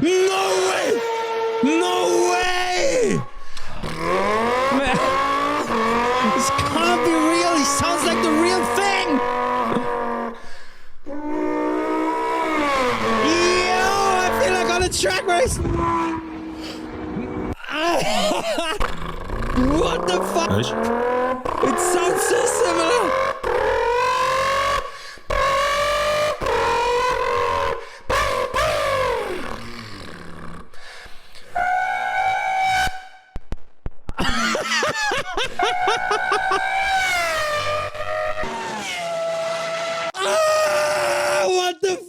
No way! No way! Man, this can't be real. He sounds like the real thing. Yo, I feel like on a track race. What the fuck? It sounds so similar.